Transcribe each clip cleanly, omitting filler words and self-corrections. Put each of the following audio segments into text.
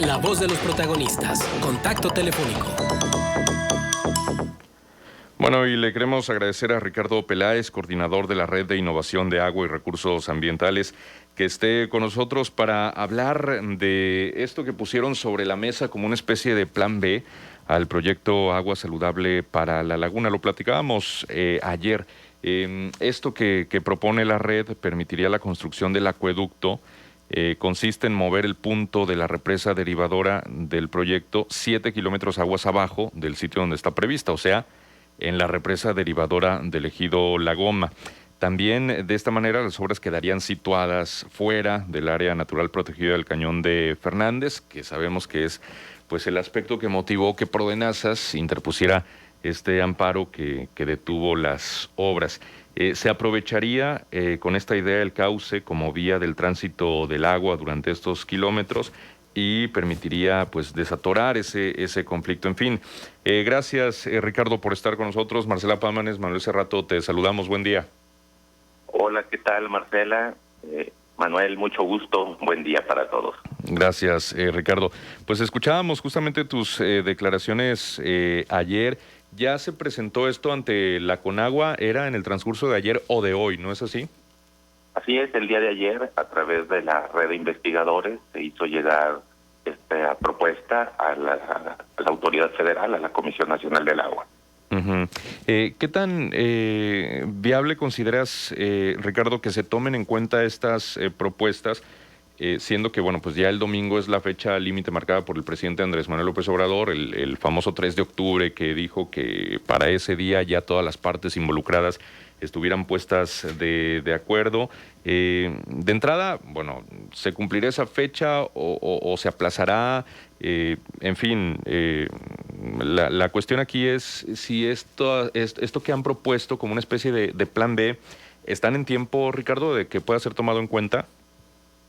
La voz de los protagonistas. Contacto telefónico. Bueno, y le queremos agradecer a Ricardo Peláez, coordinador de la Red de Innovación de Agua y Recursos Ambientales, que esté con nosotros para hablar de esto que pusieron sobre la mesa como una especie de plan B al proyecto Agua Saludable para la Laguna. Lo platicábamos ayer. Esto que propone la red permitiría la construcción del acueducto. Consiste en mover el punto de la represa derivadora del proyecto 7 kilómetros aguas abajo del sitio donde está prevista, o sea, en la represa derivadora del ejido La Goma. También de esta manera las obras quedarían situadas fuera del área natural protegida del Cañón de Fernández, que sabemos que es pues el aspecto que motivó que Prodenazas interpusiera este amparo que detuvo las obras. Se aprovecharía con esta idea el cauce como vía del tránsito del agua durante estos kilómetros y permitiría pues desatorar ese conflicto. En fin, gracias Ricardo por estar con nosotros. Marcela Pámanes, Manuel Cerrato, te saludamos. Buen día. Hola, ¿qué tal, Marcela? Manuel, mucho gusto. Buen día para todos. Gracias, Ricardo. Pues escuchábamos justamente tus declaraciones ayer. ¿Ya se presentó esto ante la Conagua? ¿Era en el transcurso de ayer o de hoy, no es así? Así es, el día de ayer, a través de la red de investigadores, se hizo llegar esta propuesta a la autoridad federal, a la Comisión Nacional del Agua. Uh-huh. ¿Qué tan viable consideras, Ricardo, que se tomen en cuenta estas propuestas, siendo que, bueno, pues ya el domingo es la fecha límite marcada por el presidente Andrés Manuel López Obrador, el famoso 3 de octubre, que dijo que para ese día ya todas las partes involucradas estuvieran puestas de acuerdo? De entrada, bueno, ¿se cumplirá esa fecha o se aplazará? En fin, la cuestión aquí es si esto que han propuesto como una especie de plan B, ¿están en tiempo, Ricardo, de que pueda ser tomado en cuenta?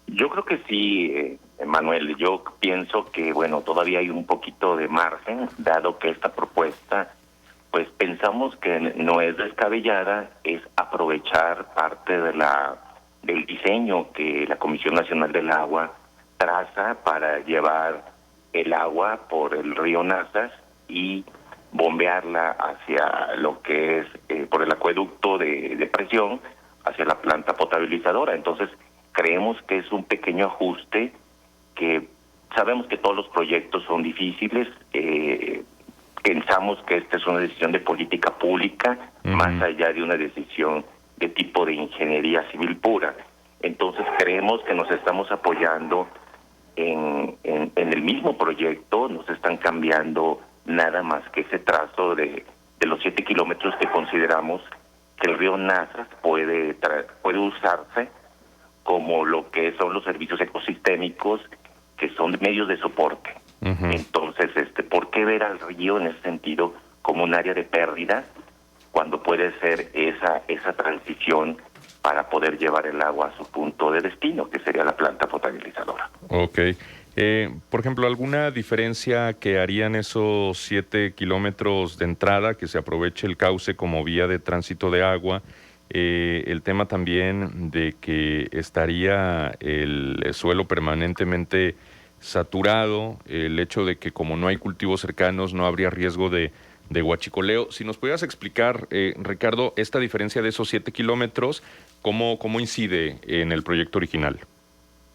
Yo creo que sí, Manuel. Yo pienso que, bueno, todavía hay un poquito de margen, dado que esta propuesta, pues pensamos que no es descabellada, es aprovechar parte del diseño que la Comisión Nacional del Agua traza para llevar el agua por el río Nazas y bombearla hacia lo que es por el acueducto de presión hacia la planta potabilizadora. Entonces, creemos que es un pequeño ajuste, que sabemos que todos los proyectos son difíciles. Pensamos que esta es una decisión de política pública, más allá de una decisión de tipo de ingeniería civil pura. Entonces creemos que nos estamos apoyando en el mismo proyecto, nos están cambiando nada más que ese trazo de los 7 kilómetros que consideramos que el río Nazas puede usarse como lo que son los servicios ecosistémicos, que son medios de soporte. Uh-huh. Entonces, ¿por qué ver al río en ese sentido como un área de pérdida cuando puede ser esa transición para poder llevar el agua a su punto de destino, que sería la planta potabilizadora? Ok. Por ejemplo, ¿alguna diferencia que harían esos 7 kilómetros de entrada, que se aproveche el cauce como vía de tránsito de agua? El tema también de que estaría el suelo permanentemente saturado, el hecho de que como no hay cultivos cercanos no habría riesgo de huachicoleo. Si nos pudieras explicar, Ricardo, esta diferencia de esos 7 kilómetros, ¿cómo incide en el proyecto original?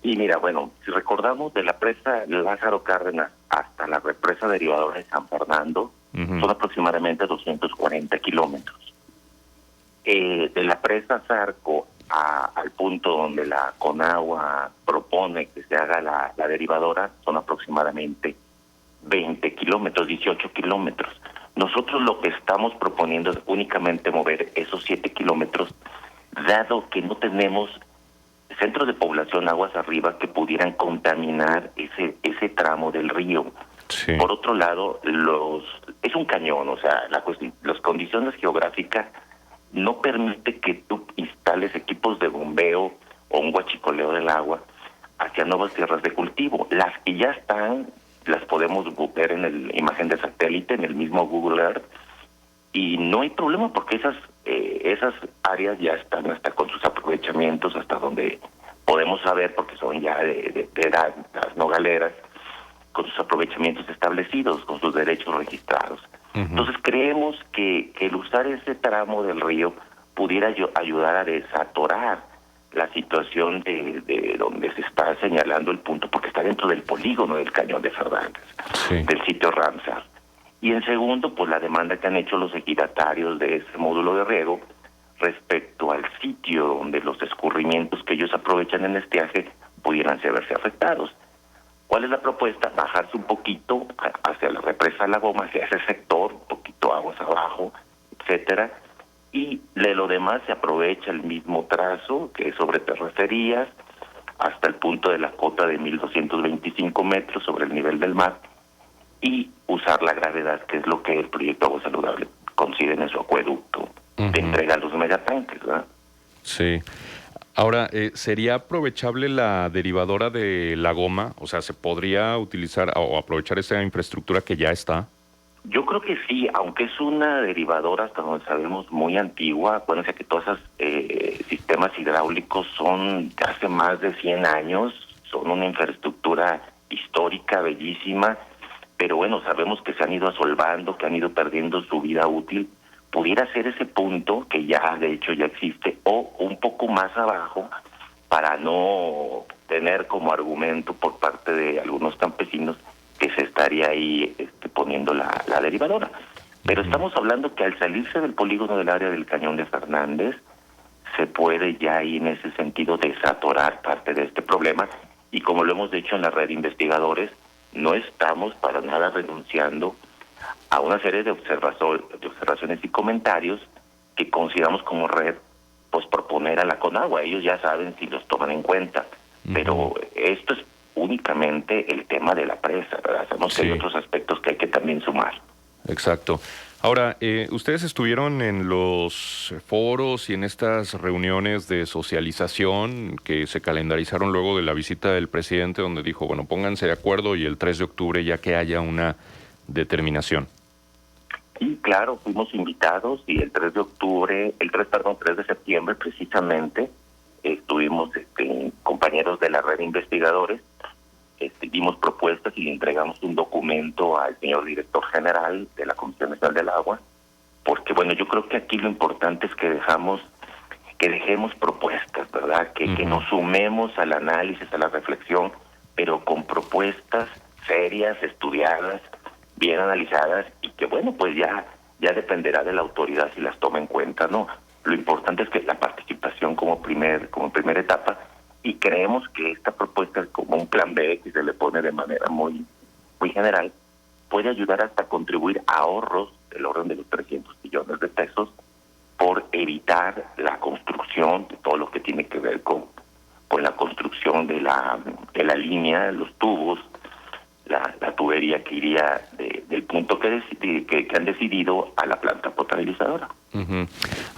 Y mira, bueno, si recordamos de la presa Lázaro Cárdenas hasta la represa derivadora de San Fernando, son aproximadamente 240 kilómetros. De la presa Zarco al punto donde la Conagua propone que se haga la derivadora son aproximadamente 20 kilómetros, 18 kilómetros. Nosotros lo que estamos proponiendo es únicamente mover esos 7 kilómetros, dado que no tenemos centros de población aguas arriba que pudieran contaminar ese tramo del río. Sí. Por otro lado, es un cañón, o sea, las condiciones geográficas no permite que tú instales equipos de bombeo o un huachicoleo del agua hacia nuevas tierras de cultivo. Las que ya están, las podemos ver en la imagen de satélite, en el mismo Google Earth, y no hay problema porque esas áreas ya están hasta con sus aprovechamientos, hasta donde podemos saber, porque son ya de edad, las nogaleras, con sus aprovechamientos establecidos, con sus derechos registrados. Entonces creemos que el usar ese tramo del río pudiera ayudar a desatorar la situación de donde se está señalando el punto, porque está dentro del polígono del Cañón de Fernández, del sitio Ramsar. Y en segundo, pues la demanda que han hecho los ejidatarios de ese módulo de riego respecto al sitio donde los escurrimientos que ellos aprovechan en estiaje pudieran verse afectados. ¿Cuál es la propuesta? Bajarse un poquito hacia la represa La Goma, hacia ese sector, un poquito aguas abajo, etcétera, y de lo demás se aprovecha el mismo trazo, que es sobre terracerías, hasta el punto de la cota de 1.225 metros sobre el nivel del mar, y usar la gravedad, que es lo que el proyecto Agua Saludable considera en su acueducto de entrega a los megatanques, ¿verdad? Sí. Ahora, ¿sería aprovechable la derivadora de La Goma? O sea, ¿se podría utilizar o aprovechar esa infraestructura que ya está? Yo creo que sí, aunque es una derivadora, hasta donde sabemos, muy antigua. Acuérdense que todos esos sistemas hidráulicos son de hace más de 100 años, son una infraestructura histórica, bellísima, pero bueno, sabemos que se han ido asolvando, que han ido perdiendo su vida útil. Pudiera ser ese punto, que ya de hecho ya existe, o un poco más abajo, para no tener como argumento por parte de algunos campesinos que se estaría ahí poniendo la derivadora. Pero estamos hablando que al salirse del polígono del área del Cañón de Fernández, se puede ya ahí en ese sentido desatorar parte de este problema, y como lo hemos dicho en la red de investigadores, no estamos para nada renunciando a una serie de observaciones y comentarios que consideramos como red, pues proponer a la Conagua. Ellos ya saben si los toman en cuenta, pero esto es únicamente el tema de la presa, ¿verdad? Sabemos que hay otros aspectos que hay que también sumar. Exacto. Ahora, ustedes estuvieron en los foros y en estas reuniones de socialización que se calendarizaron luego de la visita del presidente, donde dijo, bueno, pónganse de acuerdo y el 3 de octubre ya que haya una determinación. Sí, claro, fuimos invitados y el 3 de septiembre precisamente estuvimos compañeros de la red de investigadores, dimos propuestas y le entregamos un documento al señor director general de la Comisión Nacional del Agua, porque bueno, yo creo que aquí lo importante es que dejemos propuestas, ¿verdad? Que nos sumemos al análisis, a la reflexión, pero con propuestas serias, estudiadas, bien analizadas, y que bueno, pues ya dependerá de la autoridad si las toma en cuenta, ¿no? Lo importante es que la participación como primera etapa, y creemos que esta propuesta es como un plan B que se le pone de manera muy general, puede ayudar hasta contribuir a ahorros del orden de los 300 millones de pesos por evitar la construcción de todo lo que tiene que ver con la construcción de la línea, los tubos, la tubería que iría del punto que han decidido a la planta potabilizadora.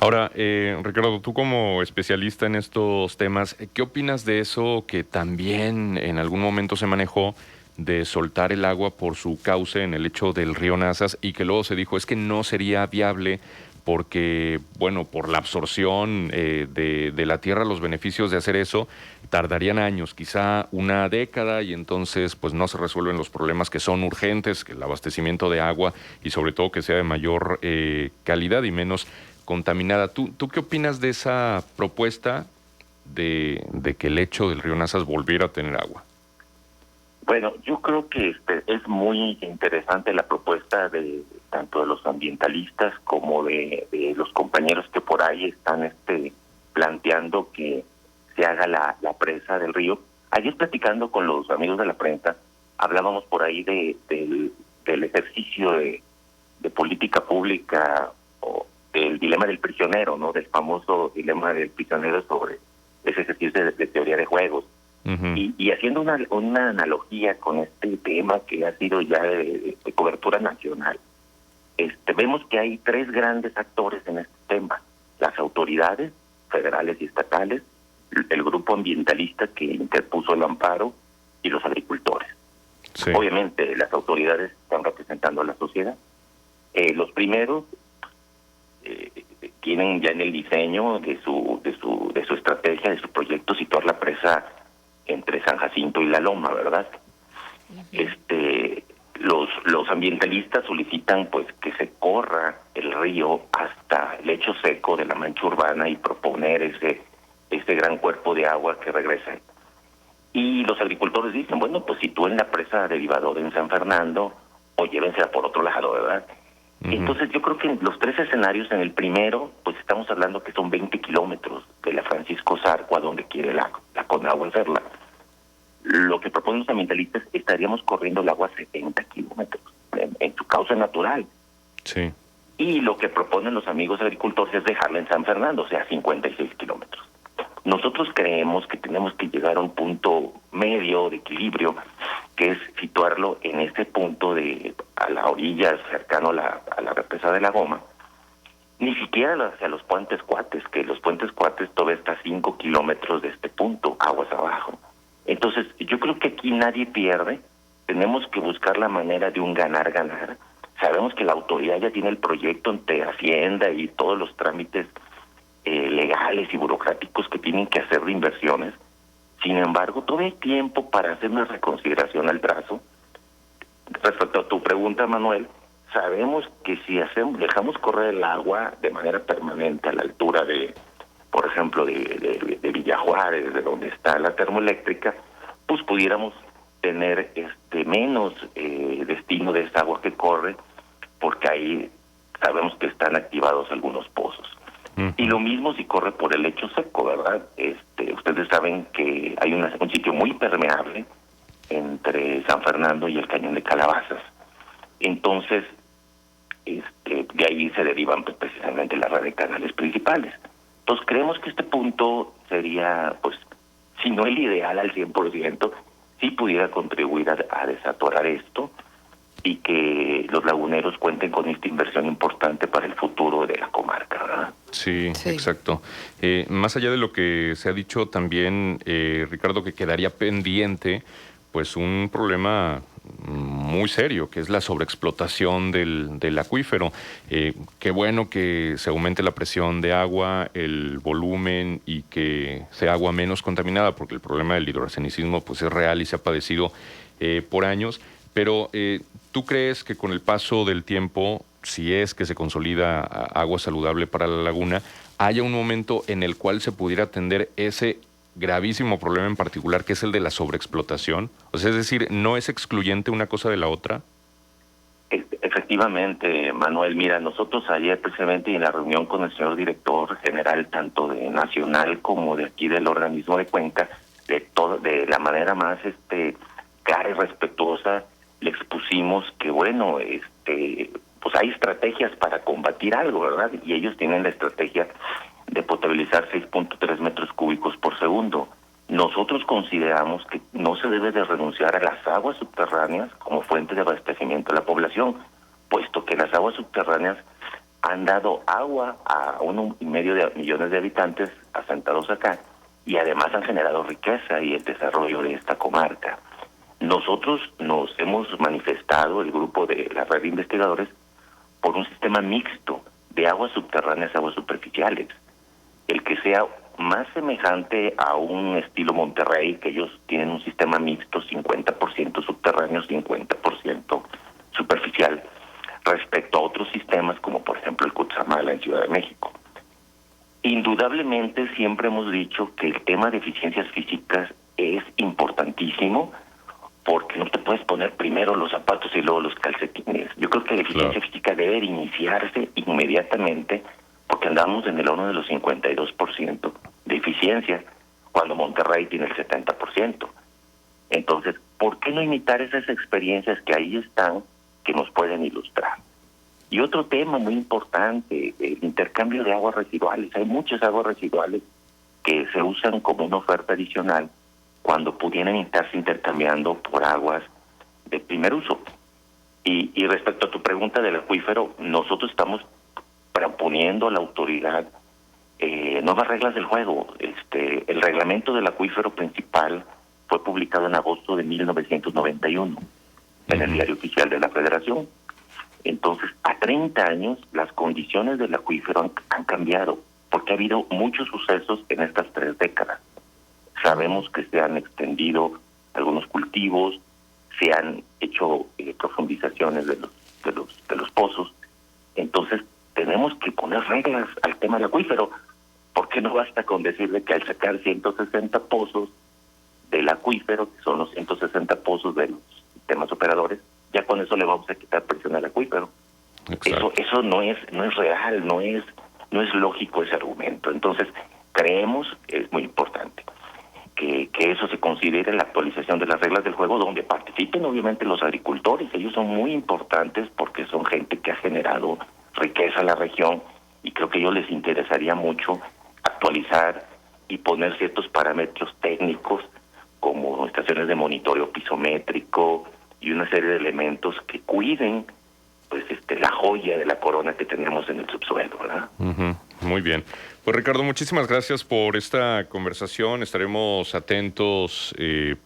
Ahora, Ricardo, tú como especialista en estos temas, ¿qué opinas de eso que también en algún momento se manejó de soltar el agua por su cauce en el lecho del río Nazas y que luego se dijo es que no sería viable porque, bueno, por la absorción de la tierra, los beneficios de hacer eso tardarían años, quizá una década, y entonces pues no se resuelven los problemas que son urgentes, que el abastecimiento de agua y sobre todo que sea de mayor calidad y menos contaminada. ¿Tú qué opinas de esa propuesta de que el lecho del río Nazas volviera a tener agua? Bueno, yo creo que es muy interesante la propuesta de tanto de los ambientalistas como de los compañeros que por ahí están planteando que se haga la presa del río. Ayer platicando con los amigos de la prensa, hablábamos por ahí del ejercicio de política pública, o del dilema del prisionero, ¿no? Del famoso dilema del prisionero sobre ese ejercicio de teoría de juegos. Y haciendo una analogía con este tema que ha sido ya de cobertura nacional, vemos que hay tres grandes actores en este tema: las autoridades federales y estatales, el grupo ambientalista que interpuso el amparo y los agricultores. Sí. Obviamente las autoridades están representando a la sociedad. Los primeros tienen ya en el diseño de su estrategia, de su proyecto, situar la presa entre San Jacinto y La Loma, ¿verdad? ambientalistas solicitan pues que se corra el río hasta el lecho seco de la mancha urbana y proponer ese gran cuerpo de agua que regresa. Y los agricultores dicen, bueno, pues sitúen la presa derivadora en San Fernando o llévensela por otro lado, ¿verdad? Entonces yo creo que en los tres escenarios, en el primero, pues estamos hablando que son 20 kilómetros de la Francisco Zarco a donde quiere la Conagua hacerla. Lo que proponen los ambientalistas, estaríamos corriendo el agua a 70 kilómetros en su causa natural. Sí. Y lo que proponen los amigos agricultores es dejarla en San Fernando, o sea, 56 kilómetros. Nosotros creemos que tenemos que llegar a un punto medio de equilibrio, que es situarlo en ese punto a la orilla, cercano a la represa de la Goma, ni siquiera hacia los puentes Cuates, que los puentes Cuates todavía está a 5 kilómetros de este punto, aguas abajo. Entonces, yo creo que aquí nadie pierde, tenemos que buscar la manera de un ganar-ganar. Sabemos que la autoridad ya tiene el proyecto ante Hacienda y todos los trámites legales y burocráticos que tienen que hacer de inversiones. Sin embargo, todavía hay tiempo para hacer una reconsideración al trazo. Respecto a tu pregunta, Manuel, sabemos que si dejamos correr el agua de manera permanente a la altura por ejemplo, de Villa Juárez, de donde está la termoeléctrica, pues pudiéramos tener menos destino de esa agua que corre, porque ahí sabemos que están activados algunos pozos. Y lo mismo si corre por el lecho seco, ¿verdad? Ustedes saben que hay un sitio muy permeable entre San Fernando y el Cañón de Calabazas. Entonces, de ahí se derivan pues, precisamente la red de canales principales. Entonces, creemos que este punto sería, pues, si no el ideal al 100%, sí pudiera contribuir a desatorar esto y que los laguneros cuenten con esta inversión importante para el futuro de la comarca, ¿verdad? Sí, exacto. Más allá de lo que se ha dicho también, Ricardo, que quedaría pendiente, pues un problema muy serio, que es la sobreexplotación del acuífero. Qué bueno que se aumente la presión de agua, el volumen y que sea agua menos contaminada, porque el problema del hidroarsenicismo pues es real y se ha padecido por años. Pero ¿tú crees que con el paso del tiempo, si es que se consolida agua saludable para la laguna, haya un momento en el cual se pudiera atender ese gravísimo problema en particular, que es el de la sobreexplotación? O sea, es decir, ¿no es excluyente una cosa de la otra? Efectivamente, Manuel. Mira, nosotros ayer precisamente en la reunión con el señor director general, tanto de Nacional como de aquí del organismo de Cuenca, de la manera más clara y respetuosa, le expusimos que, bueno, pues hay estrategias para combatir algo, ¿verdad? Y ellos tienen la estrategia de potabilizar 6.3 metros cúbicos por segundo. Nosotros consideramos que no se debe de renunciar a las aguas subterráneas como fuente de abastecimiento a la población, puesto que las aguas subterráneas han dado agua a 1,5 millones de habitantes asentados acá y además han generado riqueza y el desarrollo de esta comarca. Nosotros nos hemos manifestado, el grupo de la red de investigadores, por un sistema mixto de aguas subterráneas, aguas superficiales, el que sea más semejante a un estilo Monterrey, que ellos tienen un sistema mixto, 50% subterráneo, 50% superficial, respecto a otros sistemas como por ejemplo el Cutzamala en Ciudad de México. Indudablemente siempre hemos dicho que el tema de eficiencias físicas es importantísimo, porque no te puedes poner primero los zapatos y luego los calcetines. Yo creo que la eficiencia física debe de iniciarse inmediatamente, porque andamos en el horno de los 52% de eficiencia, cuando Monterrey tiene el 70%. Entonces, ¿por qué no imitar esas experiencias que ahí están, que nos pueden ilustrar? Y otro tema muy importante, el intercambio de aguas residuales. Hay muchas aguas residuales que se usan como una oferta adicional cuando pudieran estarse intercambiando por aguas de primer uso. Y respecto a tu pregunta del acuífero, nosotros estamos proponiendo a la autoridad nuevas reglas del juego. El reglamento del acuífero principal fue publicado en agosto de 1991 en el Diario Oficial de la Federación. Entonces, a 30 años, las condiciones del acuífero han cambiado, porque ha habido muchos sucesos en estas 3 décadas. Sabemos que se han extendido algunos cultivos, se han hecho profundizaciones de los pozos. Entonces tenemos que poner reglas al tema del acuífero. ¿Por qué no basta con decirle que al sacar 160 pozos del acuífero, que son los 160 pozos de los sistemas operadores, ya con eso le vamos a quitar presión al acuífero? Eso no es real, no es lógico ese argumento. Entonces creemos que es muy importante que eso se considere en la actualización de las reglas del juego, donde participen obviamente los agricultores. Ellos son muy importantes porque son gente que ha generado riqueza a la región, y creo que a ellos les interesaría mucho actualizar y poner ciertos parámetros técnicos como estaciones de monitoreo pisométrico y una serie de elementos que cuiden pues la joya de la corona que tenemos en el subsuelo, ¿verdad? Muy bien. Pues Ricardo, muchísimas gracias por esta conversación. Estaremos atentos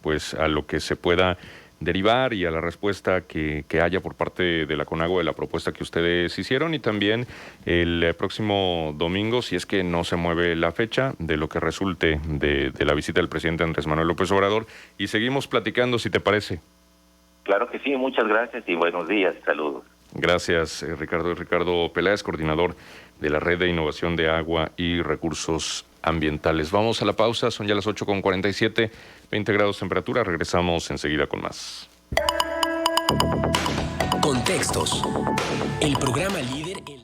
pues a lo que se pueda derivar y a la respuesta que haya por parte de la CONAGUA de la propuesta que ustedes hicieron, y también el próximo domingo, si es que no se mueve la fecha, de lo que resulte de la visita del presidente Andrés Manuel López Obrador, y seguimos platicando, si te parece. Claro que sí, muchas gracias y buenos días, saludos. Gracias, Ricardo. Ricardo Peláez, coordinador de la Red de Innovación de Agua y Recursos Ambientales. Vamos a la pausa, son ya las 8:47, 20 grados temperatura. Regresamos enseguida con más. Contextos. El programa líder en